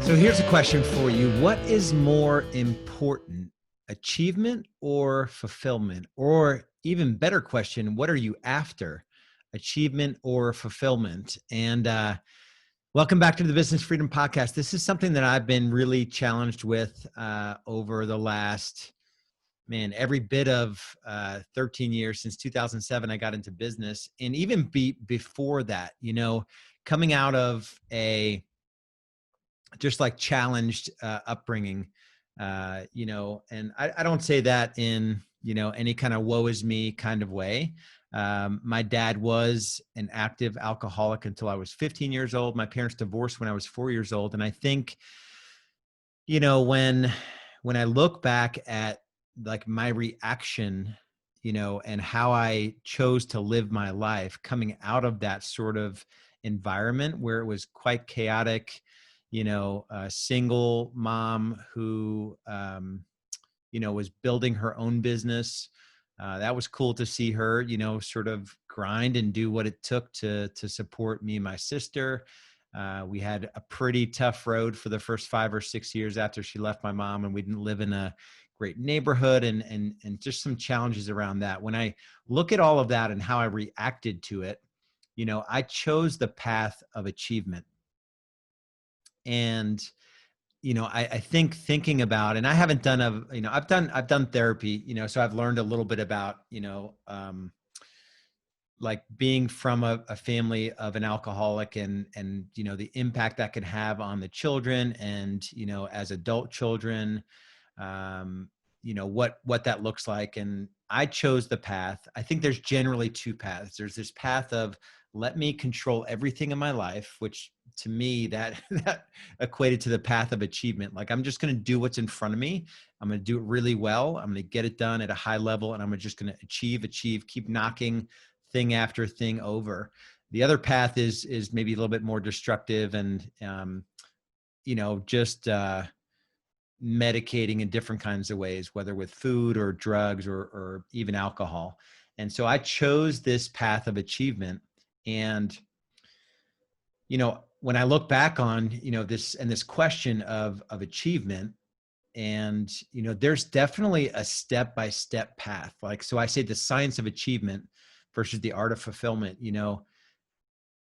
So here's a question for you. What is more important, achievement or fulfillment? Or even better question, what are you after, achievement or fulfillment? And welcome back to the Business Freedom Podcast. This is something that I've been really challenged with over the last, every bit of 13 years. Since 2007, I got into business. And even before that, coming out of a just like challenged upbringing, and I don't say that in, any kind of woe is me kind of way. My dad was an active alcoholic until I was 15 years old. My parents divorced when I was 4 years old. And I think, when I look back at like my reaction, and how I chose to live my life coming out of that sort of environment where it was quite chaotic, a single mom who, was building her own business. That was cool to see her, sort of grind and do what it took to support me and my sister. We had a pretty tough road for the first 5 or 6 years after she left my mom, and we didn't live in a great neighborhood, and just some challenges around that. When I look at all of that and how I reacted to it, I chose the path of achievement. And I think thinking about, and I haven't done I've done therapy, so I've learned a little bit about, like being from a family of an alcoholic, and the impact that can have on the children, and as adult children, what that looks like. And I chose the path. I think there's generally two paths. There's this path of, let me control everything in my life, which to me, that equated to the path of achievement. Like, I'm just going to do what's in front of me. I'm going to do it really well. I'm going to get it done at a high level, and I'm just going to achieve, keep knocking thing after thing over. The other path is maybe a little bit more destructive, and, just medicating in different kinds of ways, whether with food or drugs or even alcohol. And so I chose this path of achievement. And, when I look back on, this question of achievement, and, there's definitely a step-by-step path. Like, so I say the science of achievement versus the art of fulfillment.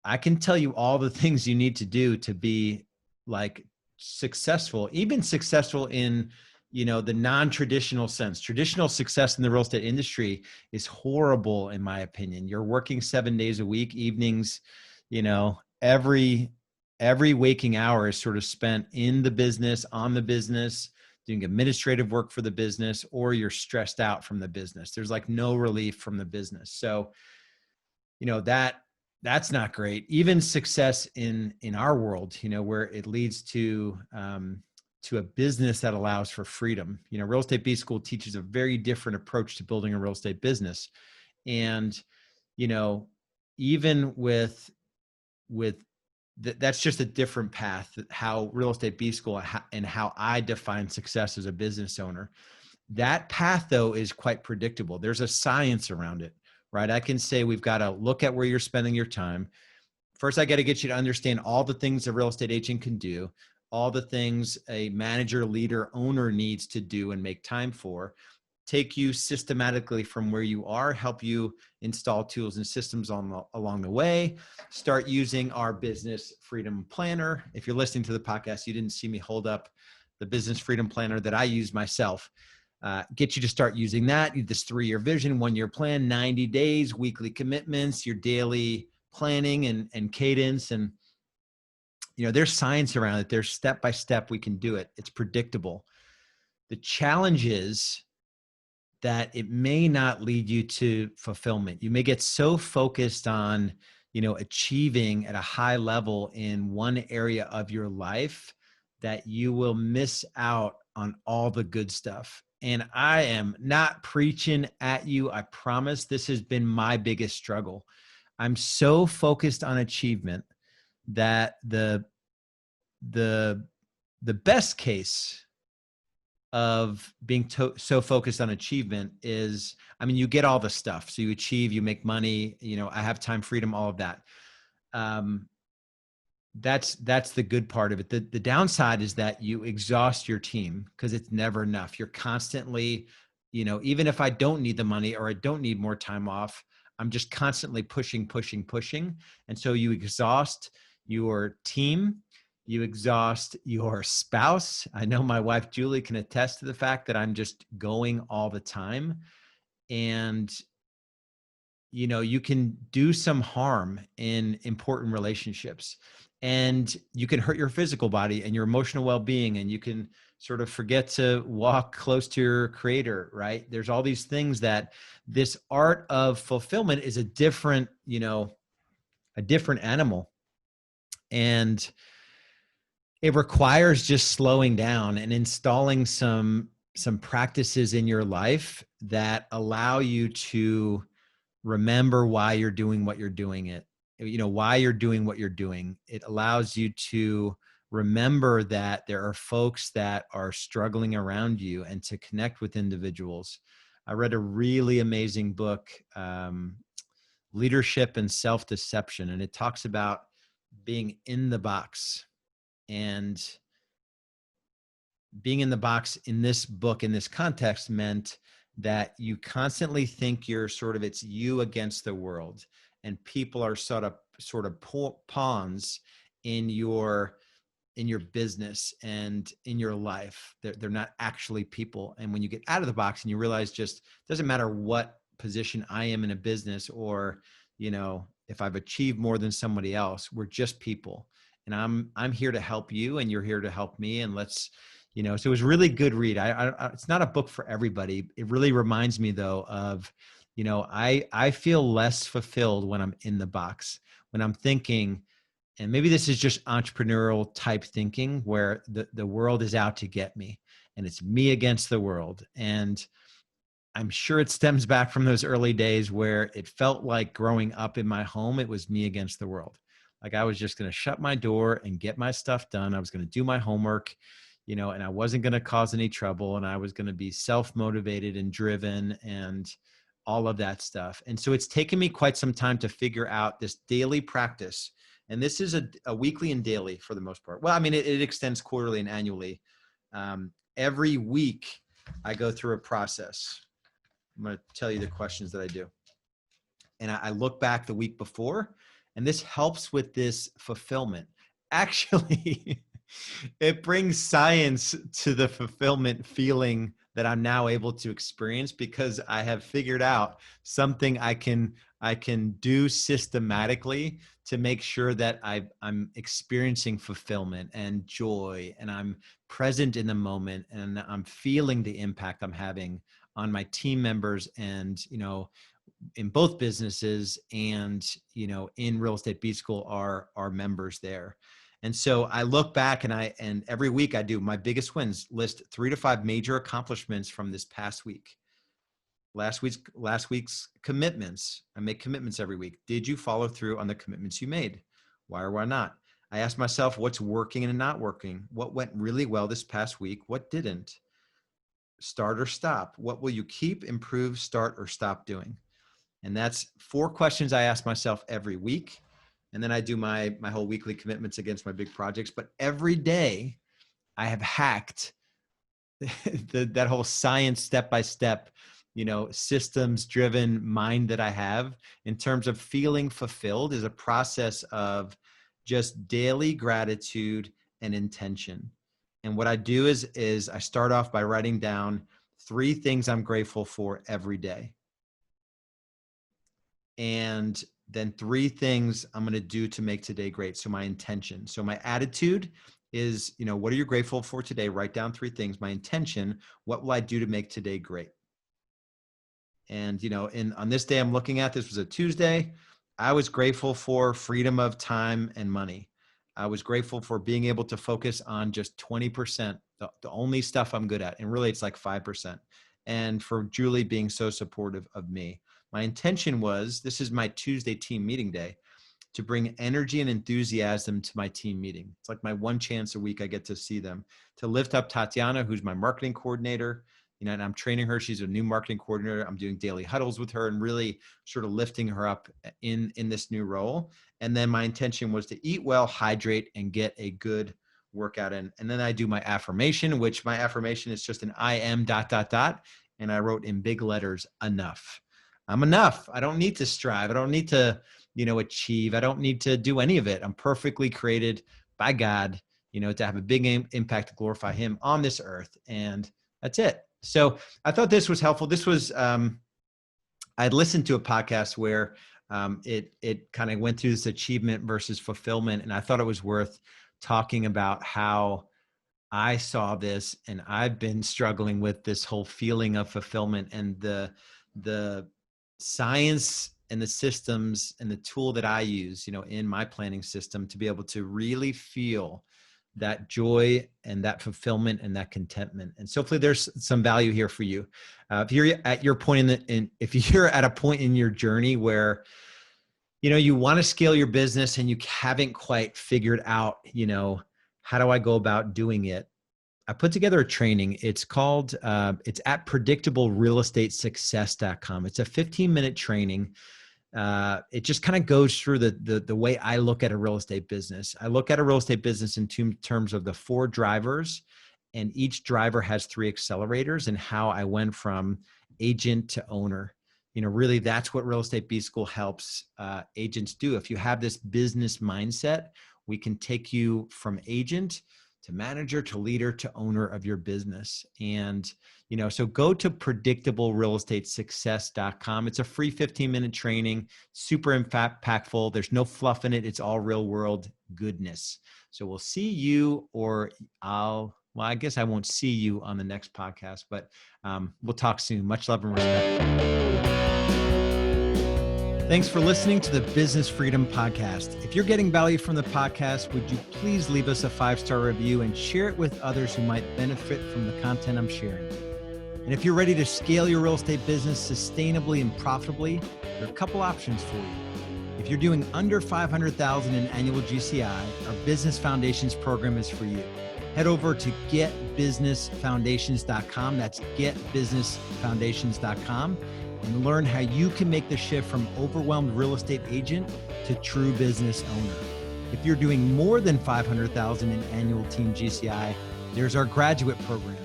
I can tell you all the things you need to do to be like successful, even successful in, the non-traditional sense. Traditional success in the real estate industry is horrible, in my opinion. You're working 7 days a week, evenings, every waking hour is sort of spent in the business, on the business, doing administrative work for the business, or you're stressed out from the business. There's like no relief from the business. So, that's not great. Even success in our world, where it leads to a business that allows for freedom. Real Estate B School teaches a very different approach to building a real estate business. And, even with that's just a different path, how Real Estate B School and how I define success as a business owner. That path, though, is quite predictable. There's a science around it, right? I can say we've got to look at where you're spending your time. First, I got to get you to understand all the things a real estate agent can do, all the things a manager, leader, owner needs to do and make time for. Take you systematically from where you are, help you install tools and systems along the way. Start using our Business Freedom Planner. If you're listening to the podcast, you didn't see me hold up the Business Freedom Planner that I use myself. Get you to start using that. This 3-year vision, 1-year plan, 90 days, weekly commitments, your daily planning and cadence. And, there's science around it. There's step-by-step we can do it. It's predictable. The challenge is that it may not lead you to fulfillment. You may get so focused on, achieving at a high level in one area of your life that you will miss out on all the good stuff. And I am not preaching at you. I promise this has been my biggest struggle. I'm so focused on achievement that the best case of being so focused on achievement is, you get all the stuff. So you achieve, you make money, I have time, freedom, all of that. that's the good part of it. The downside is that you exhaust your team because it's never enough. You're constantly, even if I don't need the money or I don't need more time off, I'm just constantly pushing, pushing, pushing. And so you exhaust your team, you exhaust your spouse. I know my wife, Julie, can attest to the fact that I'm just going all the time. And you can do some harm in important relationships, and you can hurt your physical body and your emotional well-being, and you can sort of forget to walk close to your creator, right? There's all these things that this art of fulfillment is a different animal, and it requires just slowing down and installing some practices in your life that allow you to remember why you're doing what you're doing why you're doing what you're doing. It allows you to remember that there are folks that are struggling around you and to connect with individuals. I read a really amazing book, Leadership and Self-Deception, and it talks about being in the box. And being in the box in this book, in this context, meant that you constantly think it's you against the world, and people are sort of pawns in your business and in your life. They're not actually people. And when you get out of the box and you realize just doesn't matter what position I am in a business, or if I've achieved more than somebody else, we're just people, and I'm here to help you and you're here to help me, and let's so it was a really good read. It's not a book for everybody. It really reminds me though of, I feel less fulfilled when I'm in the box, when I'm thinking, and maybe this is just entrepreneurial type thinking where the world is out to get me and it's me against the world. And I'm sure it stems back from those early days where it felt like growing up in my home, it was me against the world. Like I was just going to shut my door and get my stuff done. I was going to do my homework, and I wasn't going to cause any trouble, and I was going to be self-motivated and driven and all of that stuff. And so it's taken me quite some time to figure out this daily practice. And this is a weekly and daily for the most part. Well, I mean, it extends quarterly and annually. Every week I go through a process. I'm going to tell you the questions that I do. And I look back the week before, and this helps with this fulfillment. Actually, it brings science to the fulfillment feeling that I'm now able to experience, because I have figured out something I can do systematically to make sure that I'm experiencing fulfillment and joy, and I'm present in the moment, and I'm feeling the impact I'm having on my team members, and in both businesses, and in Real Estate B School, our members there. And so I look back, and every week I do my biggest wins, list 3 to 5 major accomplishments from this past week. Last week's commitments. I make commitments every week. Did you follow through on the commitments you made? Why or why not? I ask myself, what's working and not working? What went really well this past week? What didn't? Start or stop? What will you keep, improve, start, or stop doing? And that's 4 questions I ask myself every week. And then I do my whole weekly commitments against my big projects. But every day I have hacked that whole science step-by-step, systems driven mind that I have in terms of feeling fulfilled is a process of just daily gratitude and intention. And what I do is I start off by writing down 3 things I'm grateful for every day. And then 3 things I'm going to do to make today great. So my intention. So my attitude is, what are you grateful for today? Write down 3 things. My intention, what will I do to make today great? And, on this day I'm looking at, this was a Tuesday. I was grateful for freedom of time and money. I was grateful for being able to focus on just 20%, the only stuff I'm good at. And really it's like 5%. And for Julie being so supportive of me. My intention was, this is my Tuesday team meeting day, to bring energy and enthusiasm to my team meeting. It's like my one chance a week I get to see them, to lift up Tatiana, who's my marketing coordinator, and I'm training her. She's a new marketing coordinator. I'm doing daily huddles with her and really sort of lifting her up in this new role. And then my intention was to eat well, hydrate, and get a good workout in. And then I do my affirmation, which my affirmation is just an I am ... And I wrote in big letters, enough. I'm enough. I don't need to strive. I don't need to, achieve. I don't need to do any of it. I'm perfectly created by God, to have a big impact to glorify him on this earth. And that's it. So I thought this was helpful. This was, I'd listened to a podcast where it kind of went through this achievement versus fulfillment. And I thought it was worth talking about how I saw this, and I've been struggling with this whole feeling of fulfillment, and the science and the systems and the tool that I use, in my planning system to be able to really feel that joy and that fulfillment and that contentment. And so hopefully there's some value here for you. If you're at your point if you're at a point in your journey where, you want to scale your business and you haven't quite figured out, how do I go about doing it? I put together a training. It's called, it's at predictablerealestatesuccess.com. It's a 15-minute training. It just kind of goes through the way I look at a real estate business. I look at a real estate business in terms of the 4 drivers, and each driver has 3 accelerators, and how I went from agent to owner. Really that's what Real Estate B School helps agents do. If you have this business mindset, we can take you from agent to manager, to leader, to owner of your business. And, so go to predictablerealestatesuccess.com. It's a free 15-minute training, super impactful. There's no fluff in it. It's all real world goodness. So we'll see you, or I guess I won't see you on the next podcast, but we'll talk soon. Much love and respect. Thanks for listening to the Business Freedom Podcast. If you're getting value from the podcast, would you please leave us a 5-star review and share it with others who might benefit from the content I'm sharing? And if you're ready to scale your real estate business sustainably and profitably, there are a couple options for you. If you're doing under $500,000 in annual GCI, our Business Foundations program is for you. Head over to getbusinessfoundations.com. That's getbusinessfoundations.com. and learn how you can make the shift from overwhelmed real estate agent to true business owner. If you're doing more than $500,000 in annual team GCI, there's our graduate program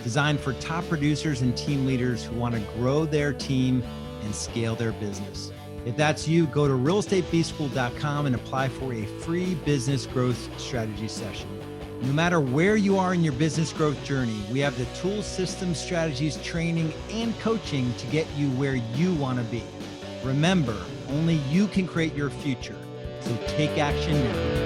designed for top producers and team leaders who want to grow their team and scale their business. If that's you, go to realestatebschool.com and apply for a free business growth strategy session. No matter where you are in your business growth journey, we have the tools, systems, strategies, training, and coaching to get you where you want to be. Remember, only you can create your future. So take action now.